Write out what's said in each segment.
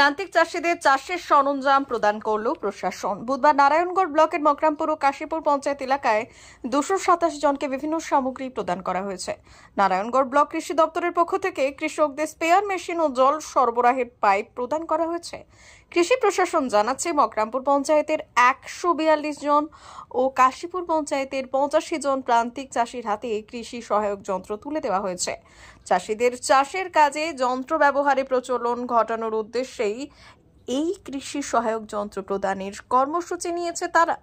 প্রান্তিক চাষীদের চাষের সরঞ্জাম প্রদান করল প্রশাসন। বুধবার নারায়ণগড় ব্লকের মকরামপুর ও কাশীপুর পঞ্চায়েত এলাকায় 227 জনকে বিভিন্ন সামগ্রী প্রদান করা হয়েছে। নারায়ণগড় ব্লক কৃষি দপ্তরের পক্ষ থেকে কৃষকদের স্প্রেয়ার মেশিন ও জল সরবরাহের পাইপ প্রদান করা হয়েছে। কৃষি প্রশাসন জানাচ্ছে, মকরামপুর পঞ্চায়েতের 142 জন ও কাশীপুর পঞ্চায়েতের 85 জন প্রান্তিক চাষীর হাতে কৃষি সহায়ক যন্ত্র তুলে দেওয়া হয়েছে। চাষীদের চাষের কাজে যন্ত্র ব্যবহারে প্রচলন ঘটানোর উদ্দেশ্যেই এই কৃষি সহায়ক যন্ত্র প্রদানের কর্মসূচি নিয়েছে তারা।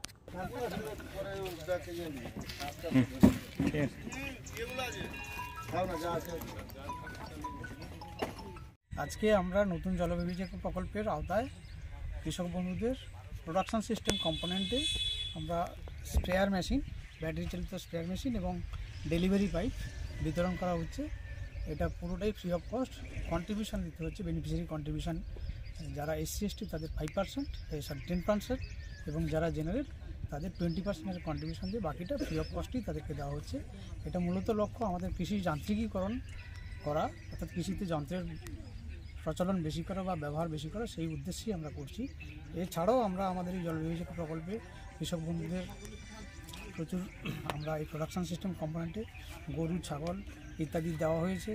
আজকে আমরা নতুন জলবিভাজন প্রকল্পের আওতায় কৃষক বন্ধুদের প্রোডাকশন সিস্টেম কম্পোনেন্টে আমরা স্প্রেয়ার মেশিন, ব্যাটারি চালিত স্প্রেয়ার মেশিন এবং ডেলিভারি পাইপ বিতরণ করা হচ্ছে। এটা পুরোটাই ফ্রি অফ কস্ট। কন্ট্রিবিউশন দিতে হচ্ছে, বেনিফিশিয়ারি কন্ট্রিবিউশন যারা SC/ST তাদের 5%, 10%, এবং যারা জেনারেল তাদের 20% কন্ট্রিবিউশন দিয়ে বাকিটা ফ্রি অফ কস্টই তাদেরকে দেওয়া হচ্ছে। এটা মূলত লক্ষ্য আমাদের কৃষি যান্ত্রিকীকরণ করা, অর্থাৎ কৃষিতে যন্ত্রের প্রচলন বেশি করা বা ব্যবহার বেশি করা, সেই উদ্দেশ্যেই আমরা করছি। এছাড়াও আমরা আমাদের এই জলবিভাজন প্রকল্পে কৃষক বন্ধুদের প্রচুর আমরা এই প্রোডাকশন সিস্টেম কম্পোনেন্টে গরু, ছাগল ইত্যাদি দেওয়া হয়েছে।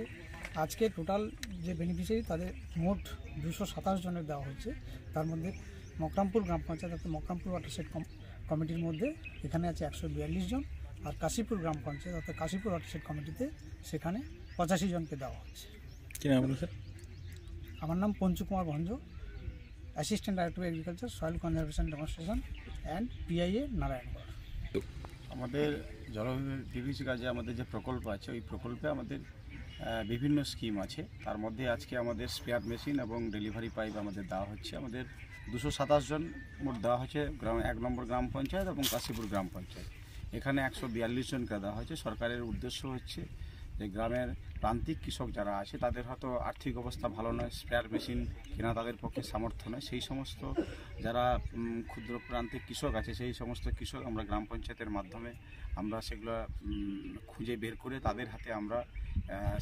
আজকে টোটাল যে বেনিফিশিয়ারি তাদের মোট 227 জনের দেওয়া হচ্ছে। তার মধ্যে মকরামপুর গ্রাম পঞ্চায়েত অর্থাৎ মকরামপুর ওয়াটারশেড কমিটির মধ্যে এখানে আছে 142 জন, আর কাশীপুর গ্রাম পঞ্চায়েত অর্থাৎ কাশীপুর ওয়াটারশেড কমিটিতে সেখানে 85 জনকে দেওয়া হচ্ছে। কি নাম আপনার? আমার নাম Panchu Kumar Bhanja, assistant director agriculture, soil conservation demonstration and PIA Narayangarh. আমাদের জলবিভাজন কাজে আমাদের যে প্রকল্প আছে, ওই প্রকল্পে আমাদের বিভিন্ন স্কিম আছে। তার মধ্যে আজকে আমাদের স্পেয়ার মেশিন এবং ডেলিভারি পাইপ আমাদের দেওয়া হচ্ছে। আমাদের 227 জন মোট দেওয়া হচ্ছে 1 নম্বর গ্রাম পঞ্চায়েত এবং কাশীপুর গ্রাম পঞ্চায়েত। এখানে 142 জনকে দেওয়া হয়েছে। সরকারের উদ্দেশ্য হচ্ছে যে গ্রামের প্রান্তিক কৃষক যারা আছে তাদের হয়তো আর্থিক অবস্থা ভালো নয়, স্পেয়ার মেশিন কেনা তাদের পক্ষে সামর্থ্য নয়, সেই সমস্ত যারা ক্ষুদ্র প্রান্তিক কৃষক আছে সেই সমস্ত কৃষক আমরা গ্রাম পঞ্চায়েতের মাধ্যমে আমরা সেগুলো খুঁজে বের করে তাদের হাতে আমরা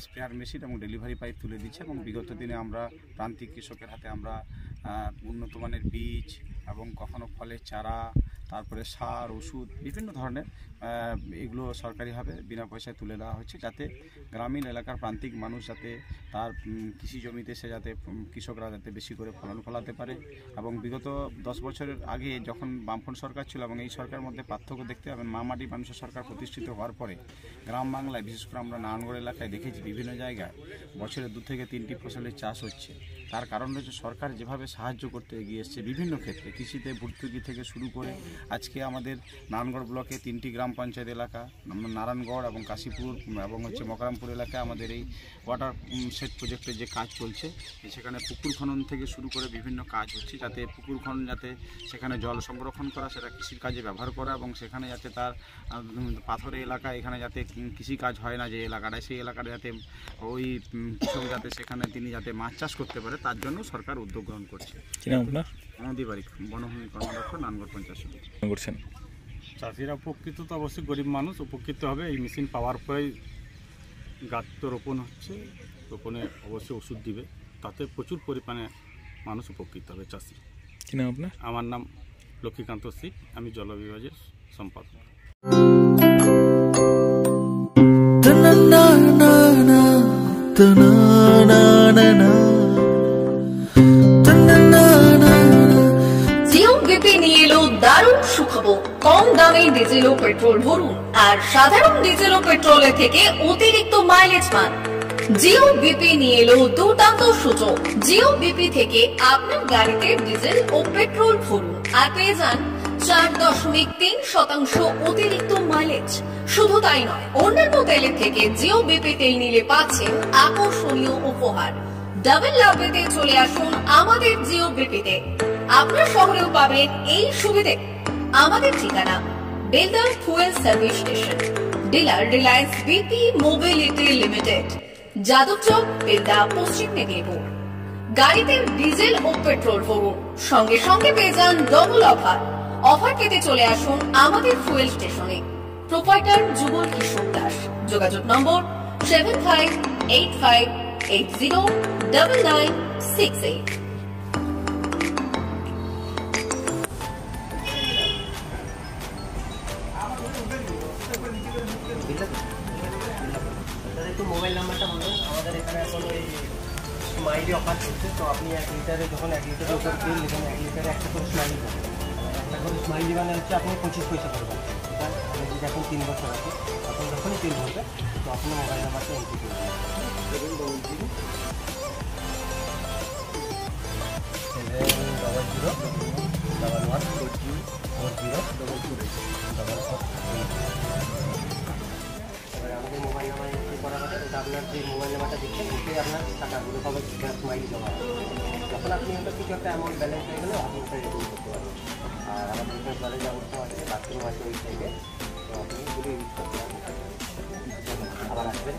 স্পেয়ার মেশিন এবং ডেলিভারি পাইপ তুলে দিচ্ছি। এবং বিগত দিনে আমরা প্রান্তিক কৃষকের হাতে আমরা উন্নত মানের বীজ এবং কখনো ফলের চারা, তারপরে সার, ওষুধ, বিভিন্ন ধরনের এগুলো সরকারিভাবে বিনা পয়সায় তুলে দেওয়া হচ্ছে, যাতে গ্রামীণ এলাকার প্রান্তিক মানুষ যাতে তার কৃষি জমিতে সে যাতে কৃষকরা যাতে বেশি করে ফলন ফলাতে পারে। এবং বিগত 10 বছরের আগে যখন বামফ্রন্ট সরকার ছিল এবং এই সরকারের মধ্যে পার্থক্য দেখতে পাবেন, মামাটি মানুষের সরকার প্রতিষ্ঠিত হওয়ার পরে গ্রাম বাংলায়, বিশেষ করে আমরা নারায়ণগড় এলাকায় দেখেছি বিভিন্ন জায়গায় বছরে 2 থেকে 3টি ফসলের চাষ হচ্ছে। তার কারণ হচ্ছে সরকার যেভাবে সাহায্য করতে এগিয়ে এসছে বিভিন্ন ক্ষেত্রে, কৃষিতে ভর্তুকি থেকে শুরু করে আজকে আমাদের নারায়ণগড় ব্লকে 3টি গ্রাম পঞ্চায়েত এলাকা, নারায়ণগড় এবং কাশীপুর এবং মকরামপুর এলাকায় আমাদের এই ওয়াটার সেট প্রজেক্টের যে কাজ চলছে, সেখানে পুকুর খনন থেকে শুরু করে বিভিন্ন কাজ হচ্ছে, যাতে পুকুর খনন যাতে সেখানে জল সংরক্ষণ করা, সেটা কৃষির কাজে ব্যবহার করা, এবং সেখানে যাতে তার পাথরের এলাকা এখানে যাতে কৃষিকাজ হয় না যে এলাকাটায়, সেই এলাকাটা যাতে ওই কৃষক যাতে সেখানে তিনি যাতে মাছ চাষ করতে পারে, তার জন্য সরকার উদ্যোগ গ্রহণ করছে। আমাদের বাড়ি বনভূমি কর্মরক্ষক নারায়ণগড় পঞ্চায়েত সমিতি করছেন। চাষিরা উপকৃত তো অবশ্যই, গরিব মানুষ উপকৃত হবে। এই মেশিন পাওয়ার পরেই গাছ তো রোপণ হচ্ছে, রোপণে অবশ্যই ওষুধ দিবে, তাতে প্রচুর পরিমাণে মানুষ উপকৃত হবে চাষি। কি নাম আপনার? আমার নাম লক্ষ্মীকান্ত সিং, আমি জলবিভাজের সম্পাদক। দারুণ সুখবর, কম দামে ডিজেল ও পেট্রোল ভরুন আর সাধারণ ডিজেল ও পেট্রোলের থেকে অতিরিক্ত মাইলেজ পান। জিও বিপি নিয়ে এলো দুর্দান্ত সুযোগ। জিও বিপি থেকে আপনার গাড়িতে ডিজেল ও পেট্রোল ভরুন আর পেয়ে যান 4.3% অতিরিক্ত মাইলেজ। শুধু তাই নয়, অন্যান্য তেলের থেকে জিও বিপি তেল নিলে পাচ্ছেন আকর্ষণীয় উপহার। ডাবল লাভ পেতে চলে আসুন আমাদের জিও বিপিতে। আপনার শহরেও পাবেন এই সুবিধে। আমাদের ঠিকানা Belda fuel service station, dealer Reliance BP mobility limited, Jadabchak, Belda, পশ্চিম মেদিনীপুর। গাড়িতে ডিজেল ও পেট্রোল ভরুন, সঙ্গে সঙ্গে পেয়ে যান ডবল অফার। অফার পেতে চলে আসুন আমাদের ফুয়েল স্টেশনে। প্রোপাইটার যুগল কিশোর দাস। যোগাযোগ নম্বর 7585809968। মোবাইল নাম্বারটা বলুন। আমাদের এখানে এখন ওই স্মাইলি অফার চলছে, তো আপনি 1 লিটারে যখন 1 লিটারের উপর তেল নেবেন 1 লিটারে একটা করে স্মাইলি পাবেন। একটা করে স্মাইলি মানে হচ্ছে আপনি 25 পয়সা করবেন। এটা আপনি যদি এখন 3 বছর আছে তখন যখনই তেল ভরবে তো আপনার মোবাইল নাম্বারটা এন্ট্রি করে দেবেন। 700114040 আমাদের মোবাইল নাম্বার এন্ট্রি করা হবে। এটা আপনার যে মোবাইল নাম্বারটা দিচ্ছেন ওটাই আপনার টাকাগুলো সবাই স্মাইল জমা হবে। যখন আপনি হয়তো কিছু একটা অ্যামাউন্ট ব্যালেন্স হয়ে গেলে আপনি ওটা রিডিম করতে পারবেন। আর আমাদের এখানে জলের ব্যবস্থা আছে, বাথরুম আছে ওই সাইডে, তো আপনি এগুলো ইউজ করতে পারবেন। আবার আসবেন।